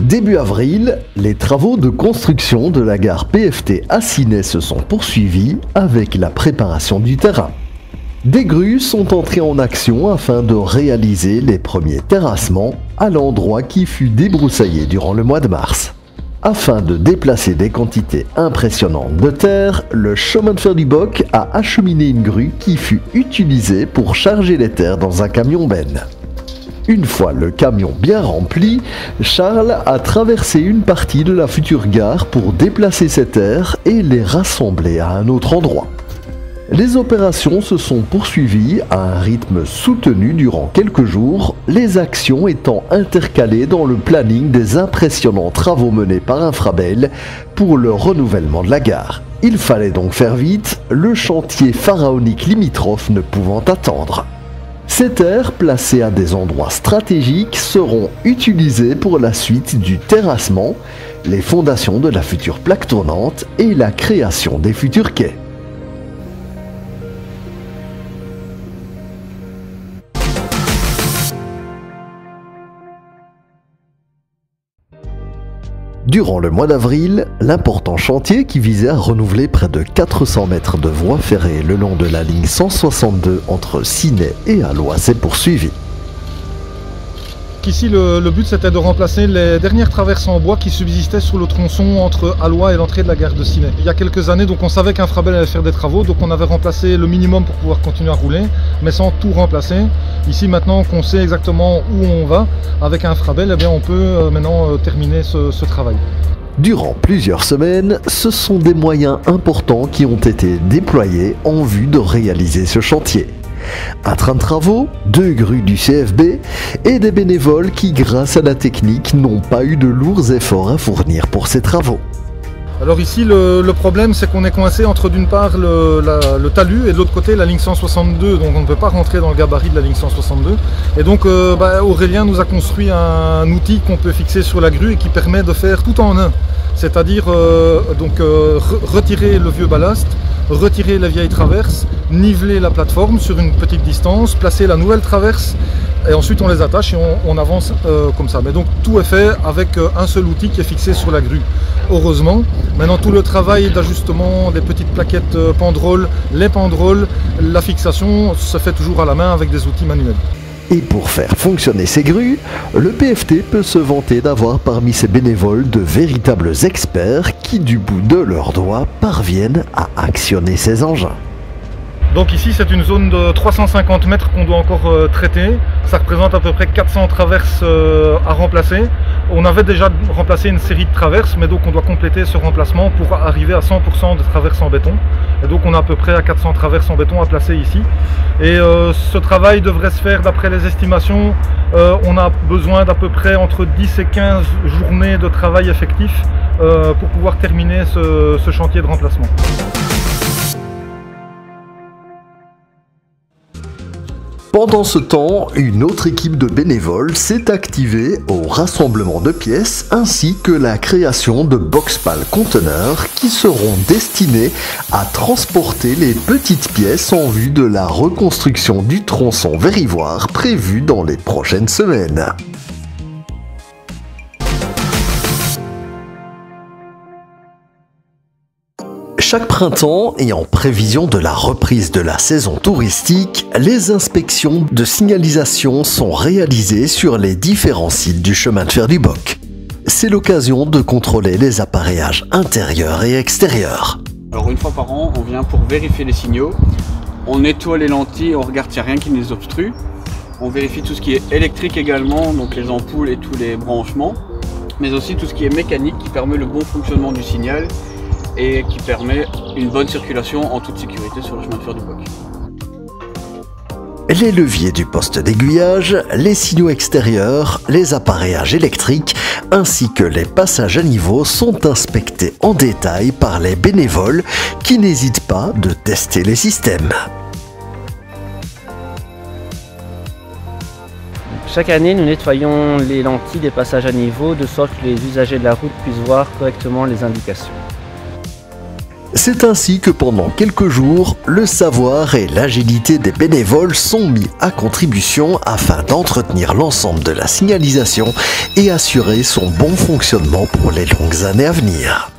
Début avril, les travaux de construction de la gare PFT à Ciney se sont poursuivis avec la préparation du terrain. Des grues sont entrées en action afin de réaliser les premiers terrassements à l'endroit qui fut débroussaillé durant le mois de mars. Afin de déplacer des quantités impressionnantes de terre, le chemin de fer du Boc a acheminé une grue qui fut utilisée pour charger les terres dans un camion benne. Une fois le camion bien rempli, Charles a traversé une partie de la future gare pour déplacer ces terres et les rassembler à un autre endroit. Les opérations se sont poursuivies à un rythme soutenu durant quelques jours, les actions étant intercalées dans le planning des impressionnants travaux menés par Infrabel pour le renouvellement de la gare. Il fallait donc faire vite, le chantier pharaonique limitrophe ne pouvant attendre. Ces terres, placées à des endroits stratégiques, seront utilisées pour la suite du terrassement, les fondations de la future plaque tournante et la création des futurs quais. Durant le mois d'avril, l'important chantier qui visait à renouveler près de 400 mètres de voies ferrées le long de la ligne 162 entre Ciney et Alloy s'est poursuivi. Ici, le but c'était de remplacer les dernières traverses en bois qui subsistaient sur le tronçon entre Alloy et l'entrée de la gare de Ciney. Il y a quelques années, donc on savait qu'Infrabel allait faire des travaux, donc on avait remplacé le minimum pour pouvoir continuer à rouler, mais sans tout remplacer. Ici, maintenant qu'on sait exactement où on va avec Infrabel, eh bien, on peut maintenant terminer ce travail. Durant plusieurs semaines, ce sont des moyens importants qui ont été déployés en vue de réaliser ce chantier. Un train de travaux, 2 grues du CFB et des bénévoles qui, grâce à la technique, n'ont pas eu de lourds efforts à fournir pour ces travaux. Alors ici, le problème, c'est qu'on est coincé entre d'une part le talus et de l'autre côté la ligne 162, donc on ne peut pas rentrer dans le gabarit de la ligne 162. Et donc Aurélien nous a construit un outil qu'on peut fixer sur la grue et qui permet de faire tout en un. C'est-à-dire retirer le vieux ballast, retirer la vieille traverse, niveler la plateforme sur une petite distance, placer la nouvelle traverse et ensuite on les attache et on avance comme ça. Mais donc tout est fait avec un seul outil qui est fixé sur la grue. Heureusement, maintenant tout le travail d'ajustement des petites plaquettes penderolles, les penderolles, la fixation se fait toujours à la main avec des outils manuels. Et pour faire fonctionner ces grues, le PFT peut se vanter d'avoir parmi ses bénévoles de véritables experts qui, du bout de leurs doigts, parviennent à actionner ces engins. Donc ici c'est une zone de 350 mètres qu'on doit encore traiter. Ça représente à peu près 400 traverses à remplacer. On avait déjà remplacé une série de traverses, mais donc on doit compléter ce remplacement pour arriver à 100% de traverses en béton. Et donc on est à peu près à 400 traverses en béton à placer ici. Et ce travail devrait se faire d'après les estimations. On a besoin d'à peu près entre 10 et 15 journées de travail effectif pour pouvoir terminer ce chantier de remplacement. Pendant ce temps, une autre équipe de bénévoles s'est activée au rassemblement de pièces ainsi que la création de box-pales conteneurs qui seront destinés à transporter les petites pièces en vue de la reconstruction du tronçon Verrivoire prévue dans les prochaines semaines. Chaque printemps et en prévision de la reprise de la saison touristique, les inspections de signalisation sont réalisées sur les différents sites du chemin de fer du Boc. C'est l'occasion de contrôler les appareillages intérieurs et extérieurs. Alors une fois par an, on vient pour vérifier les signaux, on nettoie les lentilles, on regarde s'il n'y a rien qui les obstrue. On vérifie tout ce qui est électrique également, donc les ampoules et tous les branchements, mais aussi tout ce qui est mécanique qui permet le bon fonctionnement du signal et qui permet une bonne circulation en toute sécurité sur le chemin de fer du Boc. Les leviers du poste d'aiguillage, les signaux extérieurs, les appareillages électriques ainsi que les passages à niveau sont inspectés en détail par les bénévoles qui n'hésitent pas de tester les systèmes. Chaque année, nous nettoyons les lentilles des passages à niveau de sorte que les usagers de la route puissent voir correctement les indications. C'est ainsi que pendant quelques jours, le savoir et l'agilité des bénévoles sont mis à contribution afin d'entretenir l'ensemble de la signalisation et assurer son bon fonctionnement pour les longues années à venir.